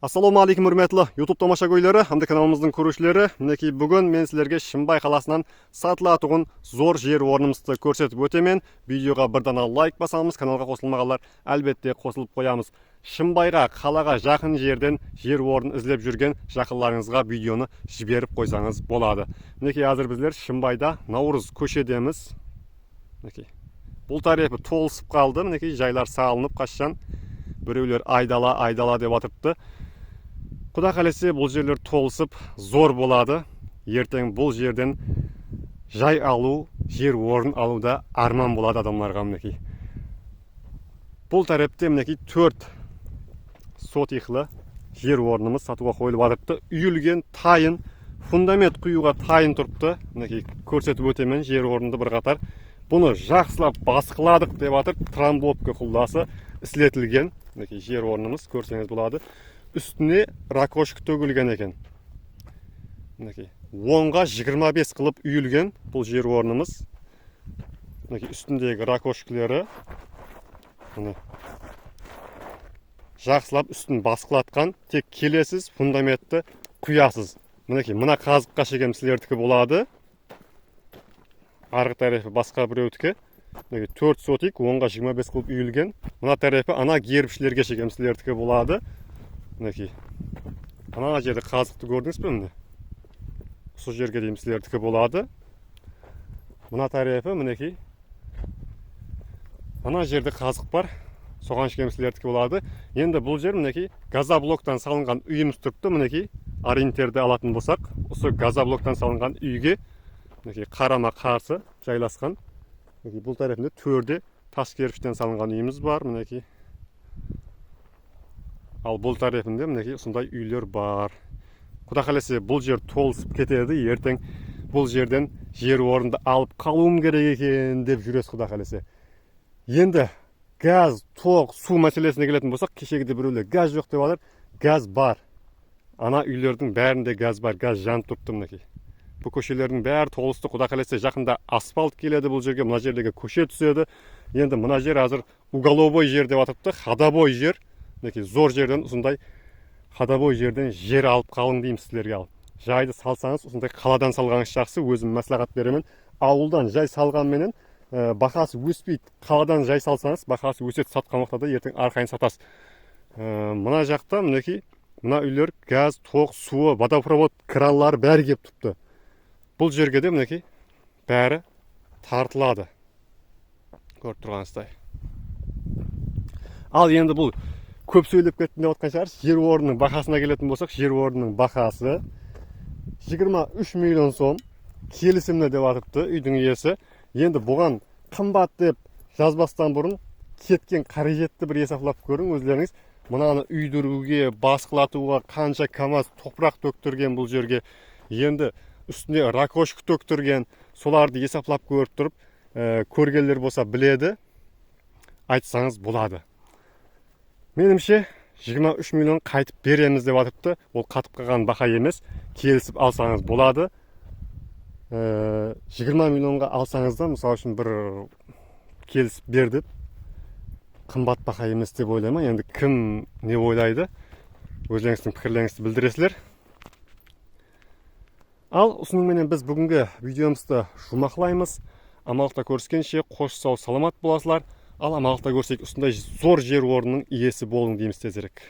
Assalomu alaykum hurmatli YouTube tomosha ko'ylari hamda kanalimizning ko'ruvchilari. Mineki bugun men sizlarga Shimbay qalasidan satiladigan zo'r yer o'rnimizni ko'rsatib o'taman. Videoga birdan like bosamiz, kanalga qo'shilmaganlar albatta qo'shilib qo'yamiz. Shimbayga qalaga yaqin yerdan yer o'rnini izlab yurgan yaqinlaringizga videoni jiberib qo'ysangiz bo'ladi. Mineki hozir bizlar Shimbayda Navruz ko'chadamiz. Mineki bu tarafı to'lsib qoldi. Mineki joylar salinib qashshan. Birovlar aydala deb atibdi. Xudo qalasa bu yerlar to'lsib zo'r bo'ladi. Ertaga bu yerdan joy alu, yer o'rin aluda armon bo'ladi odamlarga mineki. Bu tarafda mineki 4 sotikli yer o'rnimiz sotuvga qo'yilib olibdi. Uyilgan tayin, fundament quyuga tayin turibdi. Mineki ko'rsatib o'taman yer o'rnida bir qator. Buni yaxshilab bosqiladik deb atib, trambobka qullasi isletilgan. Mineki yer o'rnimiz ko'rsangiz bo'ladi. Üstüne rakoshka tөгülgen ekan. Mineki 10'ga 25 qilib uyilgan bu yer o'rnimiz. Mineki üstündeki rakoshkalari mana yaxshilab üstünü basqilatgan, tek kelesiz fundamentni quyasiz. Mineki mına qaziq qashigim sizlerdiki bo'ladi. Arғы tarafı boshqa birovniki. Mineki 4 sotik 10'ga 25 qilib uyilgan. Mına tarafı ana gerbishlarga shigim sizlerdiki bo'ladi. Mineki ana yerde qaziqni gördünüz mü? Şu yerge deyim sizlerdiki bo'ladi. Mına tarafı mineki ana yerde qaziq var. Soğan shigim sizlerdiki bo'ladi. Endi bu yer mineki gazoblokdan salıngan uyimiz turibdi. Mineki orienterda alатын bo'lsak, o'sha gazoblokdan salıngan uyga mineki qarama qarşı joylashgan. Mineki bu tarafında 4'de taş kerpiçten salıngan uyimiz var. Mineki al бұл tarafında mineki сондай үйлер бар. Құда қаласа бұл жер толысып кетеді. Ертең бұл жерден жер орнында алып қалуым керек екен деп жүресіз құда қаласа. Енді газ, тоқ, су мәселесіне келетін болсақ, кешегіде біреулер газ жоқ деп алар. Газ бар. Ана үйлердің бәрінде газ бар. Газ жанып тұрыпты мінекей. Бұл көшелердің бәрі толысты. Құда қаласа жақында асфальт келеді бұл жерге. Мына жердегі көше түседі. Енді мына жер азыр уголовой жер деп атыпты. Ходовой жер. Mineki zor жерден ұсындай қадабой жерден жер алып қалың деймін сіздерге алып. Жайды салсаңыз, ұсындай қаладан салғаныңыз жақсы, өзім мәслихат беремін. Ауылдан жай салғанменен бақасы өспейді. Қаладан жай салсаңыз, бақасы өсет сатқан уақытта ертең арқайын сатасыз. Мына жақта мінекей, мына үйлер газ, тоқ, суы, водопровод кранлары бәрі келіп тұрыпты. Бұл жерге де мінекей бәрі тартылады. Көріп тұрғаныңыздай. Ал енді бұл көп сөйлеп кеттім деп отқан шығарсыз. Жер орнының бағасына келетін болсақ, жер орнының бағасы 23 миллион сом келісімді деп атыпты үйдің иесі. Енді бұған қымбат деп жазбастан бұрын кеткен қаражетті бір есептеп көрің өздеріңіз. Мынаны үйдіруге, басқылатуға қанша камаз топырақ төктірген бұл жерге. Енді үстінде ракошка төктірген, соларды есептеп көріп тұрып, көргендер болса біледі, айтсаңыз болады. Менімше 23 миллион қайтып береміз деп атыпты. Ол қатып қалған бақа емес. Келісіп алсаңыз болады. 20 миллионға алсаңыз да, мысалы үшін бір келісіп берді. Қымбат бақа емес деп ойлаймын. Енді кім не ойлайды? Өздеріңіздің пікірлеріңізді білдіресіздер. Ал осыныңменен біз бүгінгі видеомызды жұмақлаймыз. Амалықта көріскенше қош сау саламат боласыздар. Ал амалықта көрсек, үстінде зор жер орнының иесі болың дейміз тезірек.